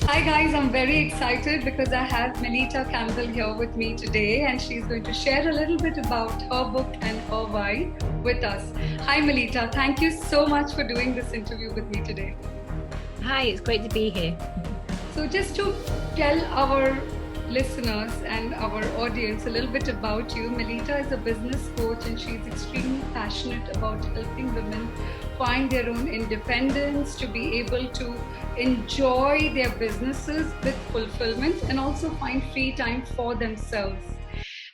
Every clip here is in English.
Hi guys, I'm very excited because I have Melitta Campbell here with me today and she's going to share a little bit about her book and her why with us. Hi Melitta, thank you so much for doing this interview with me today. Hi, it's great to be here. So just to tell our listeners and our audience a little bit about you, Melitta is a business coach and she's extremely passionate about helping women find their own independence, to be able to enjoy their businesses with fulfillment and also find free time for themselves.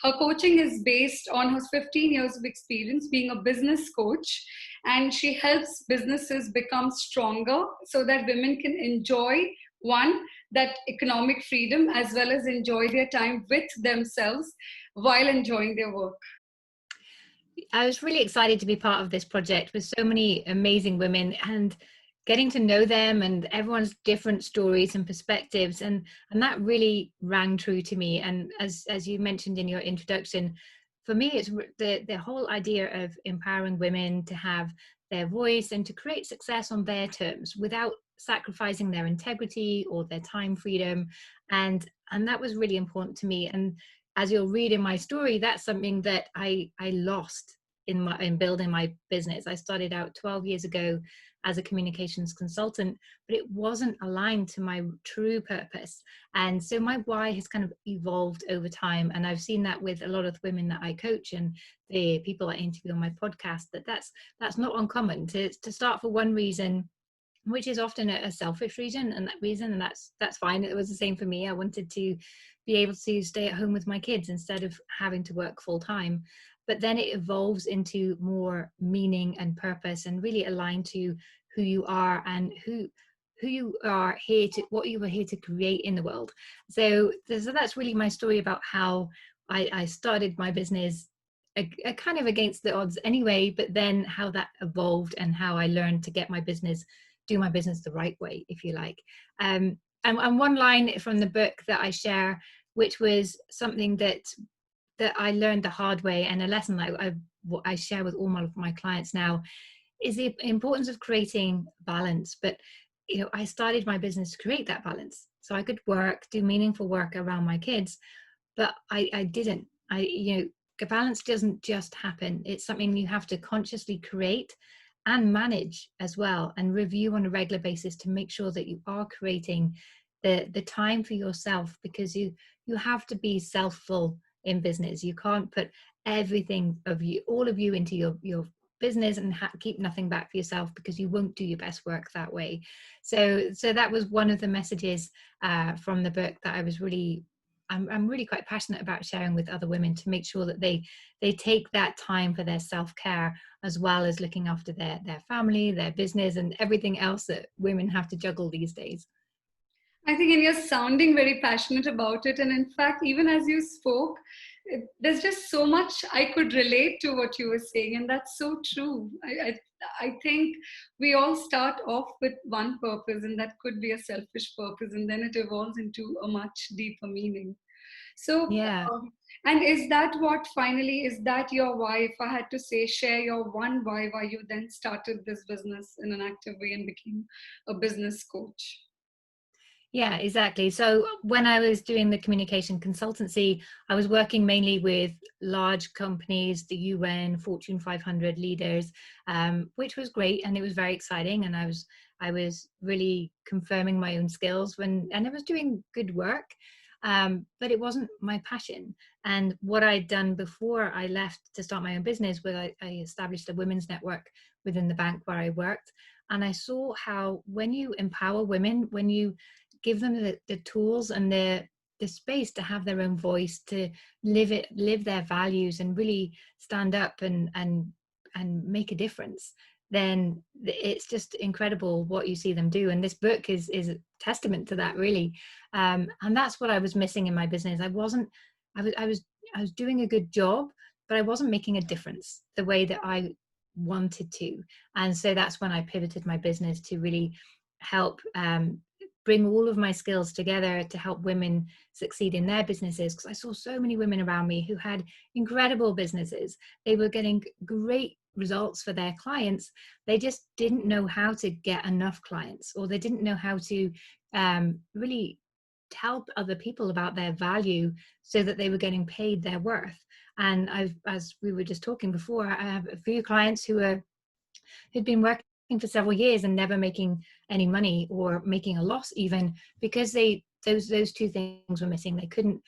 Her coaching is based on her 15 years of experience being a business coach, and she helps businesses become stronger so that women can enjoy one, that economic freedom, as well as enjoy their time with themselves while enjoying their work. I was really excited to be part of this project with so many amazing women and getting to know them and everyone's different stories and perspectives, and that really rang true to me. And as you mentioned in your introduction, for me it's the whole idea of empowering women to have their voice and to create success on their terms without sacrificing their integrity or their time freedom, and that was really important to me. And as you'll read in my story, that's something that I lost in building my business. I started out 12 years ago as a communications consultant, but it wasn't aligned to my true purpose. And so my why has kind of evolved over time. And I've seen that with a lot of women that I coach and the people I interview on my podcast, that's not uncommon to start for one reason, which is often a selfish reason, and that's fine. It was the same for me. I wanted to be able to stay at home with my kids instead of having to work full time. But then it evolves into more meaning and purpose and really aligned to who you are and who you are here to, what you were here to create in the world. So that's really my story about how I started my business a kind of against the odds anyway, but then how that evolved and how I learned to get my business, do my business the right way, if you like. And one line from the book that I share, which was something that I learned the hard way, and a lesson that I share with all my clients now, is the importance of creating balance. But I started my business to create that balance so I could do meaningful work around my kids, but I didn't. Balance doesn't just happen. It's something you have to consciously create and manage as well, and review on a regular basis to make sure that you are creating the time for yourself, because you have to be selfful in business. You can't put everything of you, all of you, into your business and keep nothing back for yourself, because you won't do your best work that way. So that was one of the messages from the book that I'm really quite passionate about sharing with other women, to make sure that they take that time for their self-care, as well as looking after their family, their business, and everything else that women have to juggle these days. I think, and you're sounding very passionate about it. And in fact, even as you spoke, there's just so much I could relate to what you were saying. And that's so true. I think we all start off with one purpose, and that could be a selfish purpose. And then it evolves into a much deeper meaning. So, Yeah. and is that what finally, is that your why? If I had to say, share your one why you then started this business in an active way and became a business coach? Yeah, exactly. So when I was doing the communication consultancy, I was working mainly with large companies, the UN, Fortune 500 leaders, which was great, and it was very exciting. And I was really confirming my own skills and I was doing good work, but it wasn't my passion. And what I'd done before I left to start my own business was I established a women's network within the bank where I worked, and I saw how when you empower women, when you give them the tools and the space to have their own voice, to live their values and really stand up and make a difference, then it's just incredible what you see them do. And this book is a testament to that, really. And that's what I was missing in my business. I was doing a good job, but I wasn't making a difference the way that I wanted to. And so that's when I pivoted my business to really help bring all of my skills together to help women succeed in their businesses, because I saw so many women around me who had incredible businesses. They were getting great results for their clients, they just didn't know how to get enough clients, or they didn't know how to really tell other people about their value so that they were getting paid their worth. And as we were just talking before, I have a few clients who'd been working for several years and never making any money, or making a loss even, because those two things were missing. They couldn't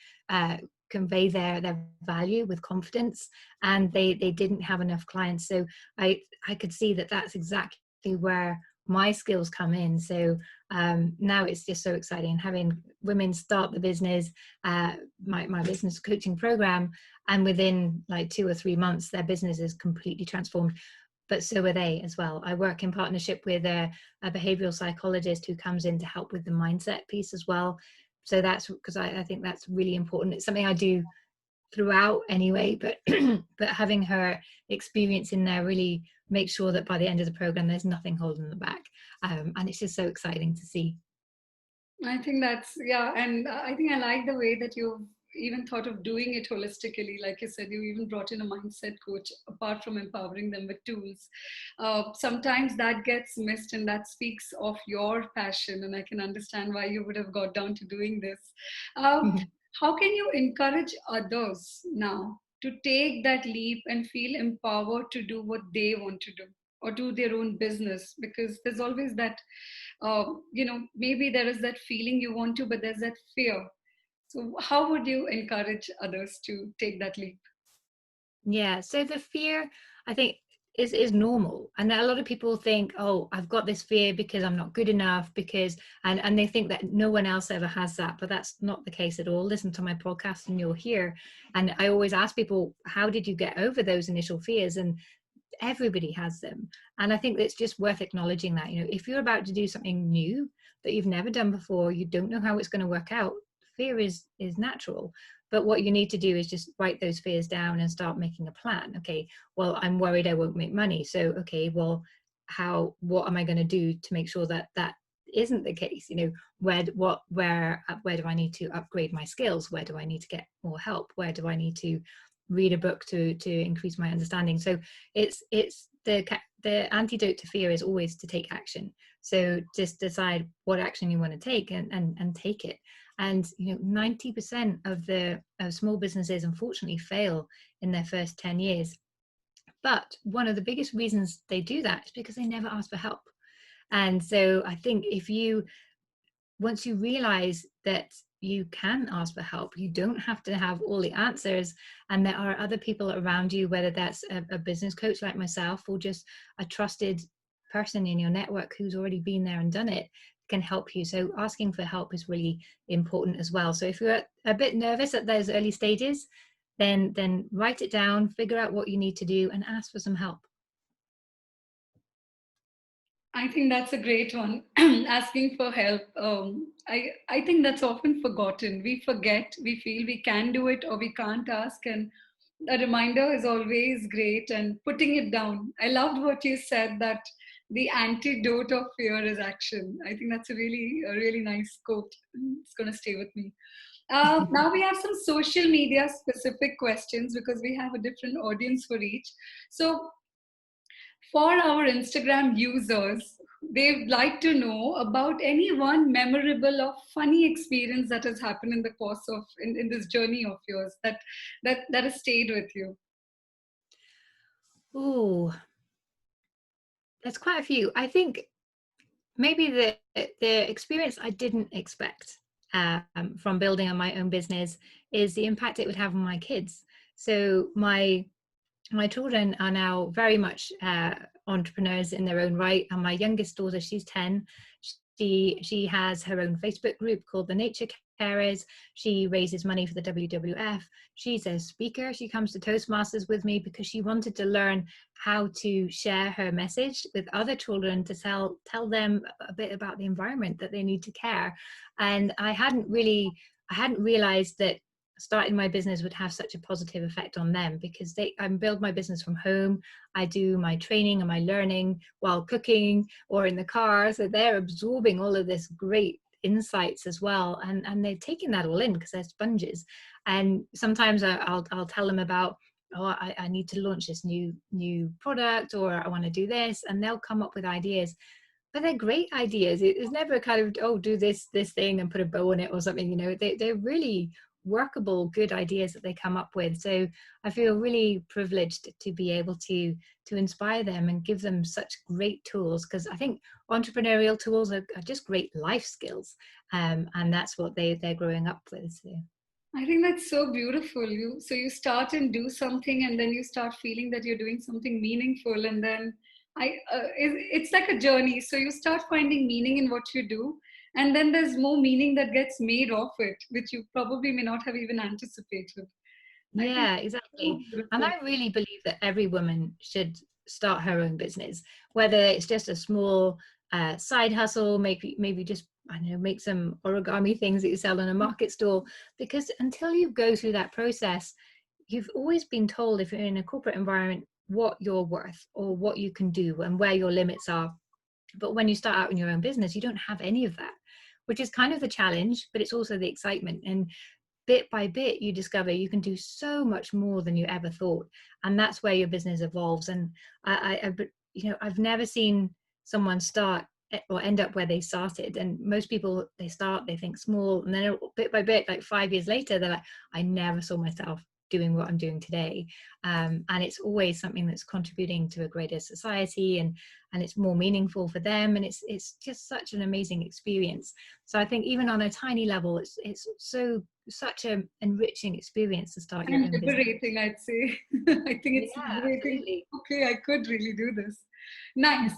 convey their value with confidence, and they didn't have enough clients. So I could see that that's exactly where my skills come in. So now it's just so exciting having women start the business, my business coaching program, and within like 2 or 3 months their business is completely transformed. But so are they as well. I work in partnership with a behavioral psychologist who comes in to help with the mindset piece as well. So that's because I think that's really important. It's something I do throughout anyway, but but having her experience in there really makes sure that by the end of the program there's nothing holding them back, and it's just so exciting to see. I think that's, yeah, and I think I like the way that you've even thought of doing it holistically. Like you said, you even brought in a mindset coach apart from empowering them with tools. Sometimes that gets missed, and that speaks of your passion. And I can understand why you would have got down to doing this. Um, how can you encourage others now to take that leap and feel empowered to do what they want to do, or do their own business? Because there's always that, maybe there is that feeling you want to, but there's that fear. So how would you encourage others to take that leap? Yeah, so the fear, I think, is normal. And a lot of people think, oh, I've got this fear because I'm not good enough, because and they think that no one else ever has that, but that's not the case at all. Listen to my podcast and you'll hear. And I always ask people, how did you get over those initial fears? And everybody has them. And I think it's just worth acknowledging that, if you're about to do something new that you've never done before, you don't know how it's going to work out, fear is natural. But what you need to do is just write those fears down and start making a plan. Okay, well, I'm worried I won't make money. So, okay, well, what am I going to do to make sure that that isn't the case? Where do I need to upgrade my skills? Where do I need to get more help? Where do I need to read a book to increase my understanding? So it's the antidote to fear is always to take action. So just decide what action you want to take, and take it. And 90% of the small businesses unfortunately fail in their first 10 years. But one of the biggest reasons they do that is because they never ask for help. And so I think once you realize that you can ask for help, you don't have to have all the answers, and there are other people around you, whether that's a business coach like myself, or just a trusted person in your network who's already been there and done it, can help you. So asking for help is really important as well. So if you're a bit nervous at those early stages, then write it down, figure out what you need to do, and ask for some help. I think that's a great one. Asking for help. I think that's often forgotten. We forget, we feel we can do it or we can't ask. And a reminder is always great, and putting it down. I loved what you said, that the antidote of fear is action. I think that's a really nice quote. It's going to stay with me. Now we have some social media specific questions, because we have a different audience for each. So for our Instagram users, they'd like to know about any one memorable or funny experience that has happened in the course of in this journey of yours, that has stayed with you. Oh, there's quite a few. I think maybe the experience I didn't expect from building on my own business is the impact it would have on my kids. So my children are now very much entrepreneurs in their own right, and my youngest daughter, she's 10. She has her own Facebook group called the Nature Carers. She raises money for the WWF. She's a speaker. She comes to Toastmasters with me because she wanted to learn how to share her message with other children, to tell them a bit about the environment, that they need to care. And I hadn't realized that starting my business would have such a positive effect on them, because I build my business from home. I do my training and my learning while cooking or in the car. So they're absorbing all of this great insights as well. And they're taking that all in because they're sponges. And sometimes I'll tell them about oh, I need to launch this new product, or I want to do this, and they'll come up with ideas, but they're great ideas. It's never kind of, oh, do this thing and put a bow on it or something. They're really workable, good ideas that they come up with. So I feel really privileged to be able to inspire them and give them such great tools, because I think entrepreneurial tools are just great life skills, and that's what they're growing up with. So. I think that's so beautiful. You start and do something, and then you start feeling that you're doing something meaningful, and then it's like a journey. So you start finding meaning in what you do, and then there's more meaning that gets made of it, which you probably may not have even anticipated. I think Yeah, it's so exactly. And beautiful. I really believe that every woman should start her own business, whether it's just a small side hustle, maybe just, I don't know, make some origami things that you sell in a market stall. Because until you go through that process, you've always been told, if you're in a corporate environment, what you're worth or what you can do and where your limits are. But when you start out in your own business, you don't have any of that, which is kind of the challenge, but it's also the excitement. And bit by bit you discover you can do so much more than you ever thought, and that's where your business evolves. And I've never seen someone start or end up where they started. And most people, they start, they think small, and then bit by bit, like 5 years later, they're like, I never saw myself doing what I'm doing today. And it's always something that's contributing to a greater society, and it's more meaningful for them, and it's just such an amazing experience. So I think even on a tiny level, it's such an enriching experience to start your And own business. liberating, I'd say. I think it's Yeah, liberating. absolutely. Okay, I could really do this. Nice.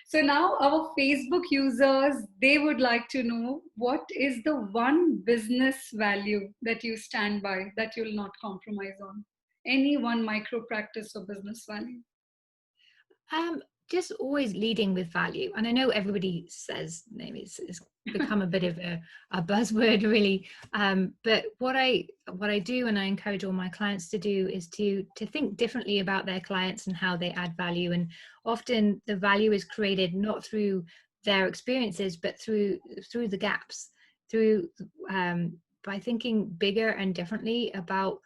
So now our Facebook users, they would like to know, what is the one business value that you stand by, that you'll not compromise on? Any one micro practice or business value? Um, just always leading with value. And I know everybody says, maybe it's become a bit of a buzzword, really. But what I do, and I encourage all my clients to do, is to think differently about their clients and how they add value. And often the value is created not through their experiences, but through the gaps, through by thinking bigger and differently about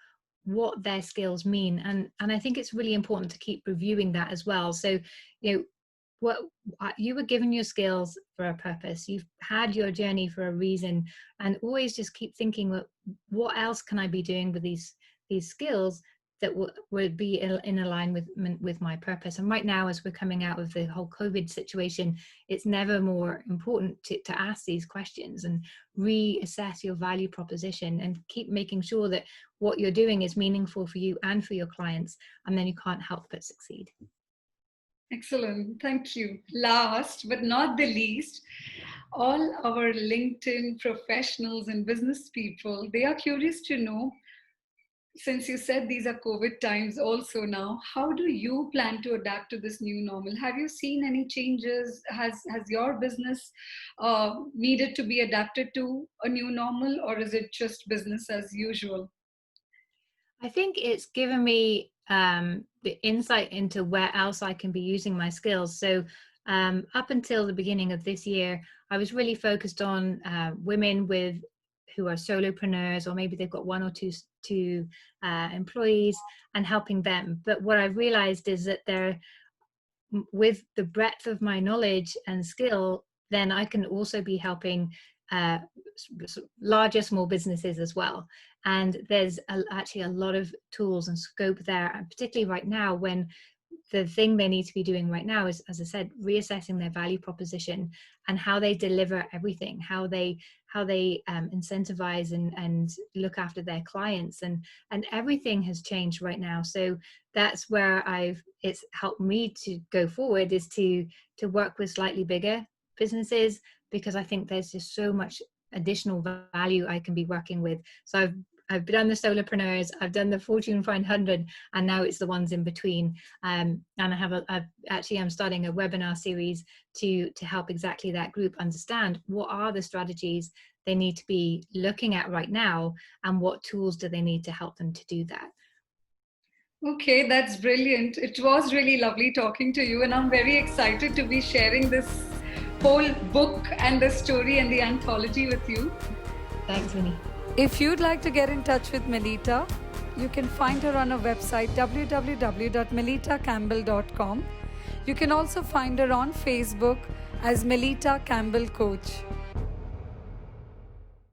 what their skills mean. And I think it's really important to keep reviewing that as well. So what you were given your skills for a purpose, you've had your journey for a reason, and always just keep thinking, what else can I be doing with these skills that would be in alignment with my purpose. And right now, as we're coming out of the whole COVID situation, it's never more important to ask these questions and reassess your value proposition, and keep making sure that what you're doing is meaningful for you and for your clients, and then you can't help but succeed. Excellent. Thank you. Last but not the least, all our LinkedIn professionals and business people, they are curious to know, since you said these are COVID times also now, how do you plan to adapt to this new normal? Have you seen any changes? Has your business needed to be adapted to a new normal, or is it just business as usual? I think it's given me the insight into where else I can be using my skills. So up until the beginning of this year, I was really focused on women who are solopreneurs, or maybe they've got one or two employees, and helping them. But what I've realized is that with the breadth of my knowledge and skill, then I can also be helping uh, larger small businesses as well. And there's actually a lot of tools and scope there, and particularly right now, when the thing they need to be doing right now is, as I said, reassessing their value proposition and how they deliver everything, how they incentivize and look after their clients, and everything has changed right now. So that's where it's helped me to go forward, is to work with slightly bigger businesses, because I think there's just so much additional value I can be working with. So I've done the solopreneurs, I've done the Fortune 500, and now it's the ones in between. And I'm starting a webinar series to help exactly that group understand what are the strategies they need to be looking at right now, and what tools do they need to help them to do that. Okay, that's brilliant. It was really lovely talking to you, and I'm very excited to be sharing this whole book and the story and the anthology with you. Thanks, Vinee. If you'd like to get in touch with Melitta, You can find her on her website www.melittacampbell.com. You can also find her on Facebook as Melitta Campbell Coach.